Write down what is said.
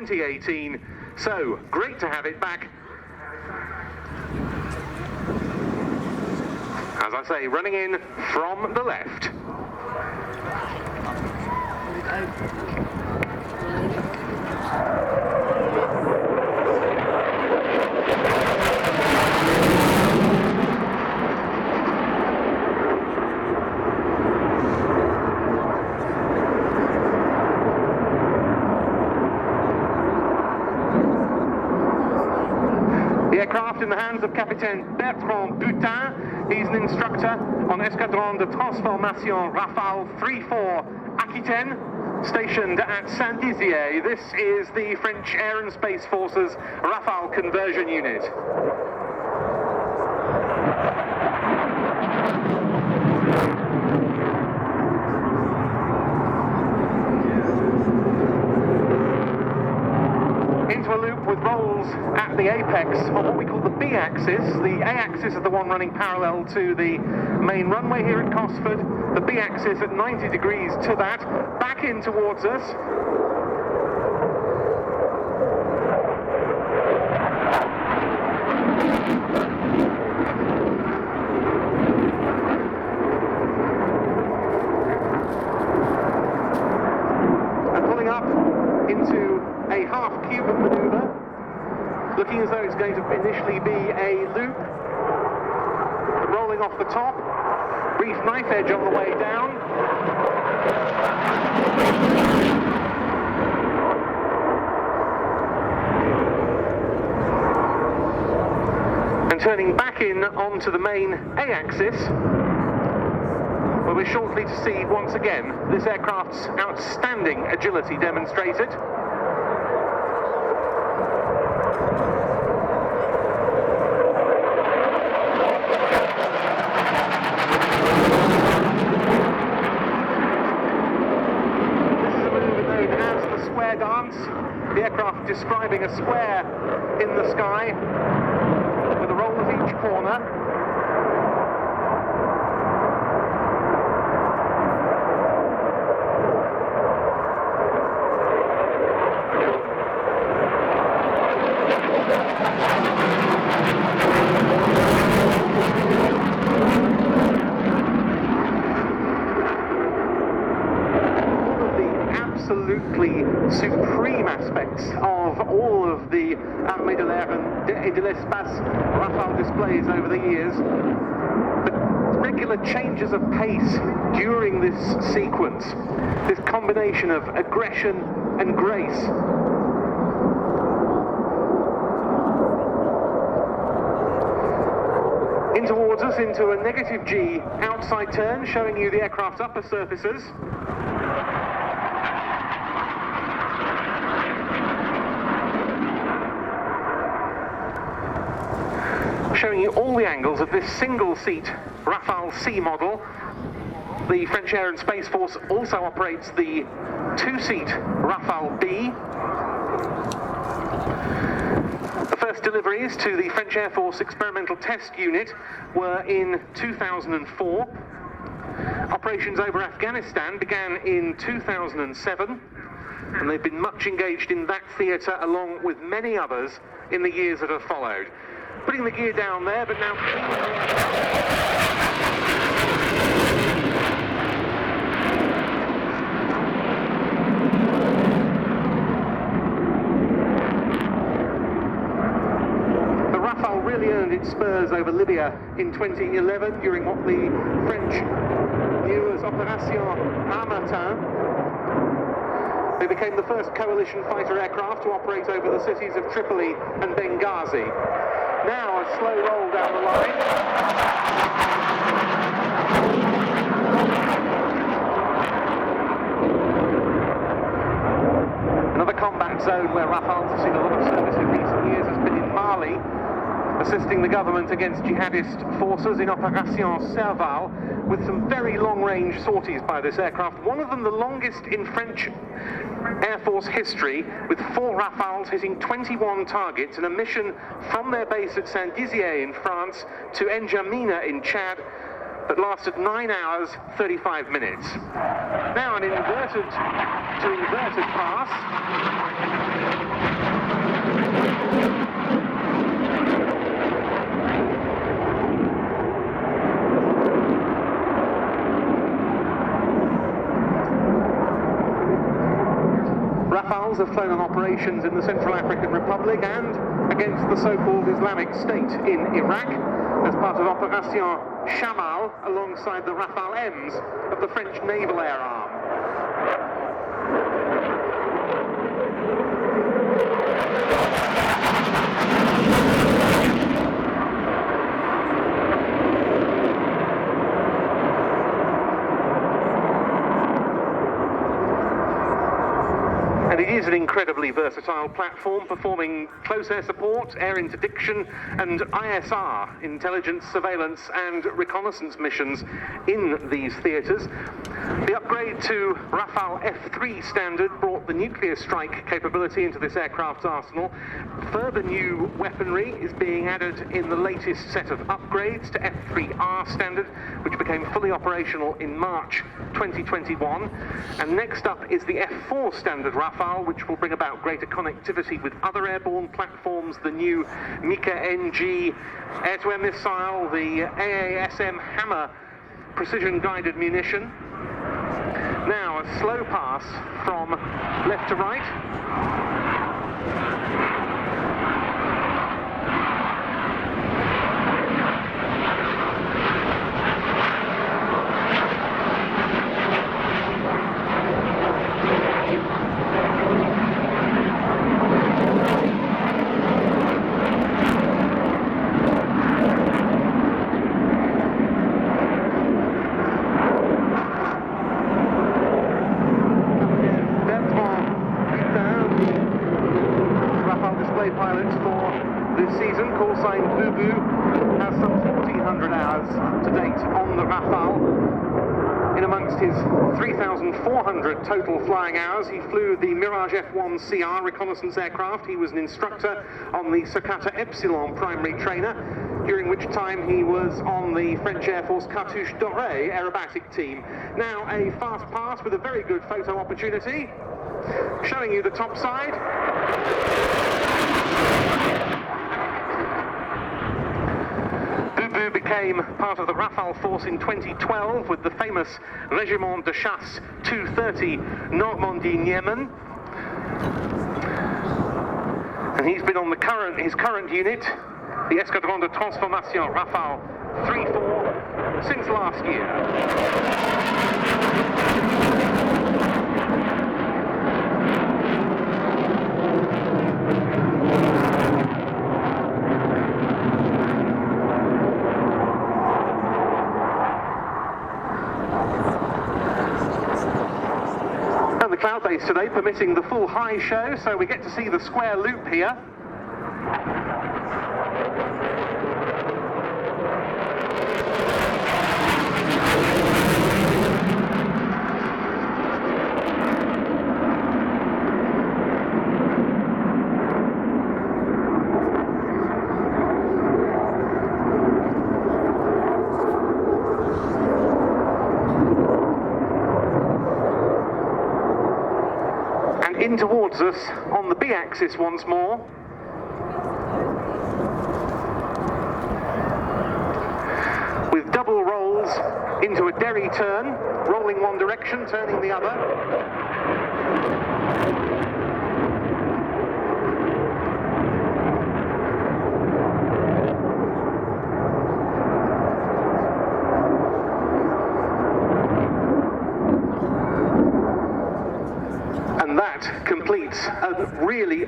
2018. So, great to have it back. As I say, running in from the left. Aircraft in the hands of Capitaine Bertrand Butin. He's an instructor on Escadron de Transformation Rafale 34 Aquitaine, stationed at Saint-Dizier. This is the French Air and Space Forces Rafale conversion unit. Into a loop with rolls at the apex on what we call the B axis. The A axis is the one running parallel to the main runway here at Cosford. The B axis at 90 degrees to that, back in towards us. And pulling up into a half Cuban maneuver, looking as though it's going to initially be a loop, rolling off the top, brief knife edge on the way down, and turning back in onto the main A-axis, where we're shortly to see once again this aircraft's outstanding agility demonstrated. Dance, the aircraft describing a square in the sky with a roll at each corner. Absolutely supreme aspects of all of the Armée de l'Air et de l'Espace Rafale displays over the years. The regular changes of pace during this sequence, this combination of aggression and grace. In towards us into a negative G outside turn, showing you the aircraft's upper surfaces. Showing you all the angles of this single-seat Rafale C model. The French Air and Space Force also operates the two-seat Rafale B. The first deliveries to the French Air Force Experimental Test Unit were in 2004. Operations over Afghanistan began in 2007, and they've been much engaged in that theatre along with many others in the years that have followed. Putting the gear down there, but now... The Rafale really earned its spurs over Libya in 2011 during what the French knew as Opération Harmattan. They became the first coalition fighter aircraft to operate over the cities of Tripoli and Benghazi. Now a slow roll down the line. Another combat zone where Rafale have seen a lot of service in recent years has been in Mali, assisting the government against jihadist forces in Opération Serval, with some very long-range sorties by this aircraft, one of them the longest in French Air Force history, with 4 Rafales hitting 21 targets in a mission from their base at Saint-Dizier in France to N'Djamena in Chad that lasted 9 hours, 35 minutes. Now an inverted to inverted pass. flown on operations in the Central African Republic and against the so-called Islamic State in Iraq as part of Operation Chamal alongside the Rafale M's of the French Naval Air Arm. And it is an incredibly versatile platform, performing close air support, air interdiction and ISR, intelligence, surveillance and reconnaissance missions in these theatres. The upgrade to Rafale F3 standard brought the nuclear strike capability into this aircraft's arsenal. Further new weaponry is being added in the latest set of upgrades to F3R standard, which became fully operational in March 2021. And next up is the F4 standard Rafale, which will bring about greater connectivity with other airborne platforms, the new Mika-NG air-to-air missile, the AASM Hammer precision-guided munition. Now a slow pass from left to right. Pilot for this season, call sign Bubu, has some 1,400 hours to date on the Rafale. In amongst his 3,400 total flying hours, he flew the Mirage F1CR reconnaissance aircraft. He was an instructor on the Socata Epsilon primary trainer, during which time he was on the French Air Force Cartouche Dorée aerobatic team. Now a fast pass with a very good photo opportunity, showing you the top side. Bubu became part of the Rafale force in 2012 with the famous Régiment de Chasse 230 Normandie-Niemen. And he's been on his current unit, the Escadron de Transformation Rafale 3-4, since last year. The cloud base today permitting the full high show, so we get to see the square loop here. In towards us on the B-axis once more. With double rolls into a derry turn, rolling one direction, turning the other. And that completes a really